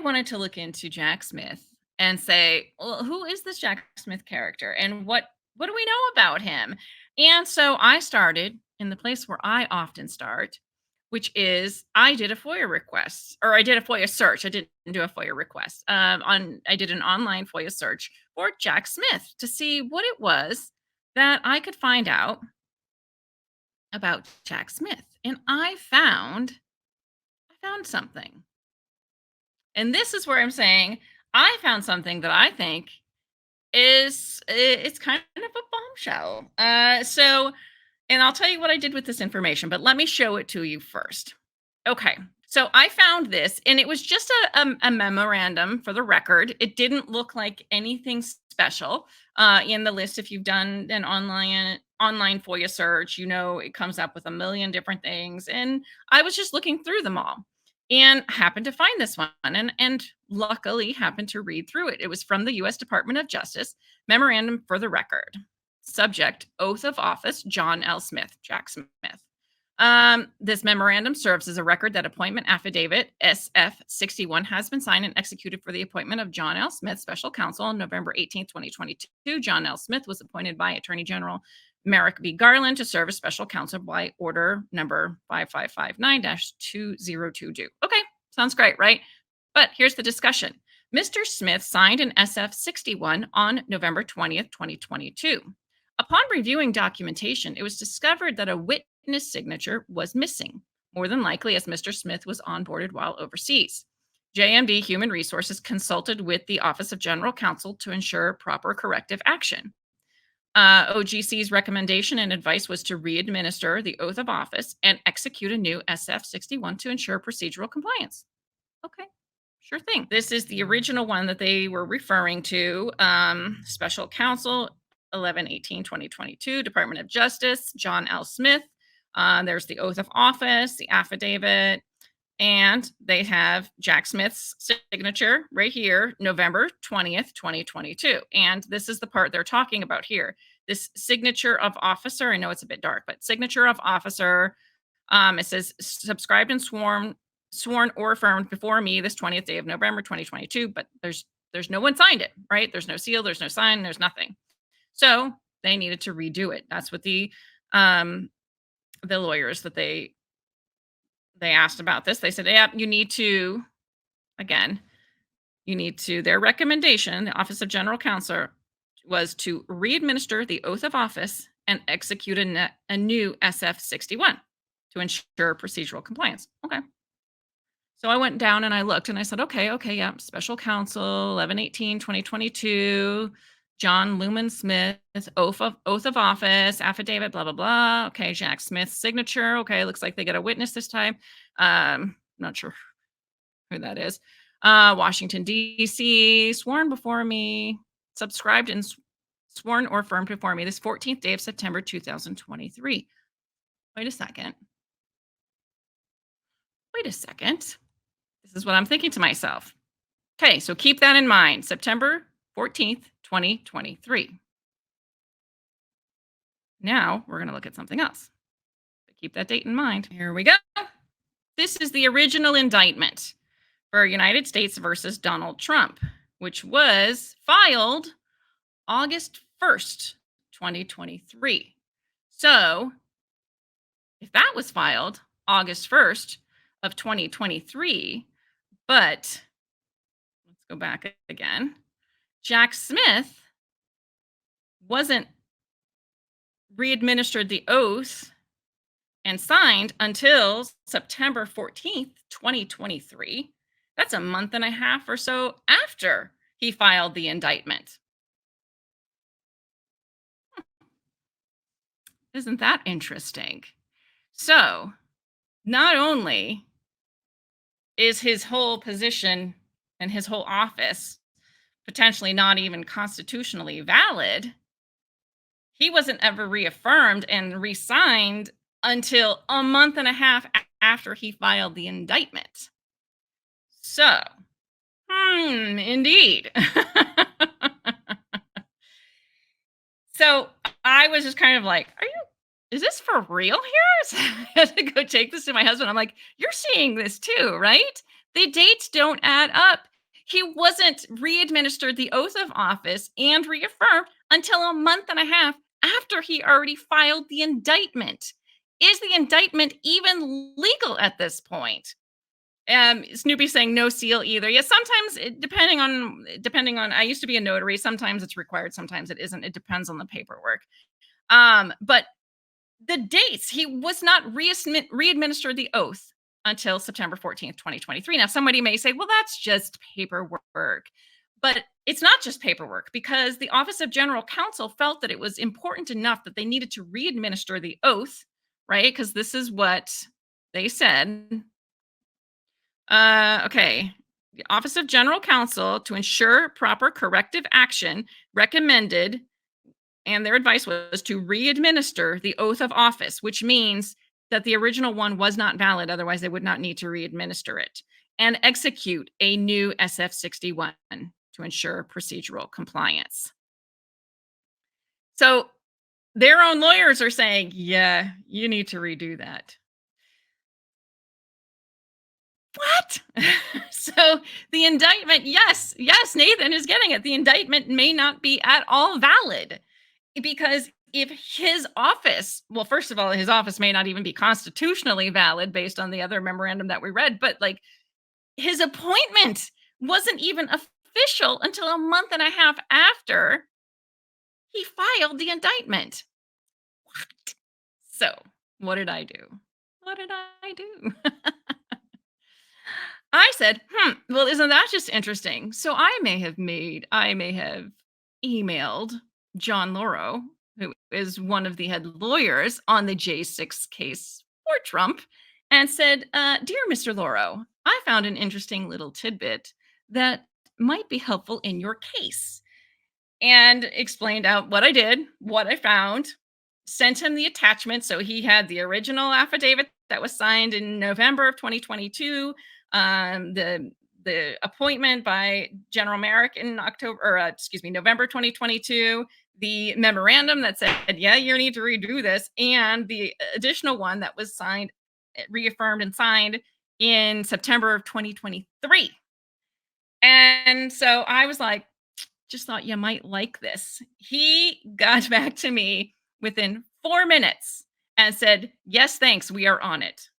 wanted to look into Jack Smith and say, well, who is this Jack Smith character and what do we know about him? And so I started in the place where I often start, which is I did a FOIA request or I did a FOIA search. I didn't do a FOIA request. On I did an online FOIA search for Jack Smith to see what it was that I could find out about Jack Smith. And I found something. And this is where I'm saying I found something that I think it's kind of a bombshell. And I'll tell you what I did with this information, but let me show it to you first. Okay. So I found this, and it was just a memorandum for the record. It didn't look like anything special. In the list, if you've done an online FOIA search, you know it comes up with a million different things. And I was just looking through them all and happened to find this one and luckily happened to read through it. It was from the US Department of Justice, memorandum for the record. Subject, oath of office, John L. Smith, Jack Smith. This memorandum serves as a record that appointment affidavit SF 61 has been signed and executed for the appointment of John L. Smith, special counsel, on November 18th, 2022. John L. Smith was appointed by Attorney General Merrick B. Garland to serve as special counsel by order number 5559-2022. Okay, sounds great, right? But here's the discussion. Mr. Smith signed an SF 61 on November 20th, 2022. Upon reviewing documentation, it was discovered that a witness signature was missing, more than likely as Mr. Smith was onboarded while overseas. JMD Human Resources consulted with the Office of General Counsel to ensure proper corrective action. OGC's recommendation and advice was to re-administer the oath of office and execute a new SF 61 to ensure procedural compliance. Okay, sure thing. This is the original one that they were referring to. Special Counsel 11/18/2022, Department of Justice, John L. Smith. There's the oath of office, the affidavit, and they have Jack Smith's signature right here, November 20th, 2022. And this is the part they're talking about here. This signature of officer, I know it's a bit dark, but signature of officer, it says subscribed and sworn or affirmed before me this 20th day of November 2022, but there's no one signed it, right? There's no seal, there's no sign, there's nothing. So they needed to redo it. That's what the lawyers that they asked about this. They said, yeah, you need to, again, their recommendation, the Office of General Counsel, was to re-administer the oath of office and execute a new SF 61 to ensure procedural compliance. Okay. So I went down and I looked and I said, okay, yeah, special counsel, 11/18/2022, John Lumen Smith, oath of office, affidavit, blah, blah, blah. Okay, Jack Smith's signature. Okay, looks like they get a witness this time. Not sure who that is. Washington, D.C., sworn before me, subscribed and sworn or affirmed before me this 14th day of September 2023. Wait a second. This is what I'm thinking to myself. Okay, so keep that in mind. September 14th, 2023. Now we're going to look at something else. But keep that date in mind. Here we go. This is the original indictment for United States versus Donald Trump, which was filed August 1st, 2023. So if that was filed August 1st of 2023, but let's go back again. Jack Smith wasn't re-administered the oath and signed until September 14th, 2023. That's a month and a half or so after he filed the indictment. Isn't that interesting? So, not only is his whole position and his whole office potentially not even constitutionally valid, he wasn't ever reaffirmed and re-signed until a month and a half after he filed the indictment. So, indeed. So I was just kind of like, is this for real here? So I had to go take this to my husband. I'm like, you're seeing this too, right? The dates don't add up. He wasn't re-administered the oath of office and reaffirmed until a month and a half after he already filed the indictment. Is the indictment even legal at this point? Snoopy saying no seal either. Yeah, sometimes depending on. I used to be a notary. Sometimes it's required, sometimes it isn't. It depends on the paperwork. But the dates, he was not re-administered the oath until September 14th, 2023. Now, somebody may say, well, that's just paperwork. But it's not just paperwork because the Office of General Counsel felt that it was important enough that they needed to re-administer the oath, right? Because this is what they said. Okay. The Office of General Counsel, to ensure proper corrective action, recommended, and their advice was to re-administer the oath of office, which means that the original one was not valid. Otherwise, they would not need to re-administer it, and execute a new SF-61 to ensure procedural compliance. So their own lawyers are saying, yeah, you need to redo that. What? So the indictment, yes, Nathan is getting it. The indictment may not be at all valid because if his office, well, first of all, his office may not even be constitutionally valid based on the other memorandum that we read, but like his appointment wasn't even official until a month and a half after he filed the indictment. What? So, what did I do? What did I do? I said, well, isn't that just interesting? So I may have emailed John Lauro, who is one of the head lawyers on the J6 case for Trump, and said, Dear Mr. Lauro, I found an interesting little tidbit that might be helpful in your case, and explained out what I did, what I found, sent him the attachment. So he had the original affidavit that was signed in November of 2022, the appointment by General Merrick in October, or excuse me, November 2022, the memorandum that said, yeah, you need to redo this, and the additional one that was signed, reaffirmed and signed in September of 2023. And so I was like, just thought you might like this. He got back to me within 4 minutes and said, yes, thanks, we are on it.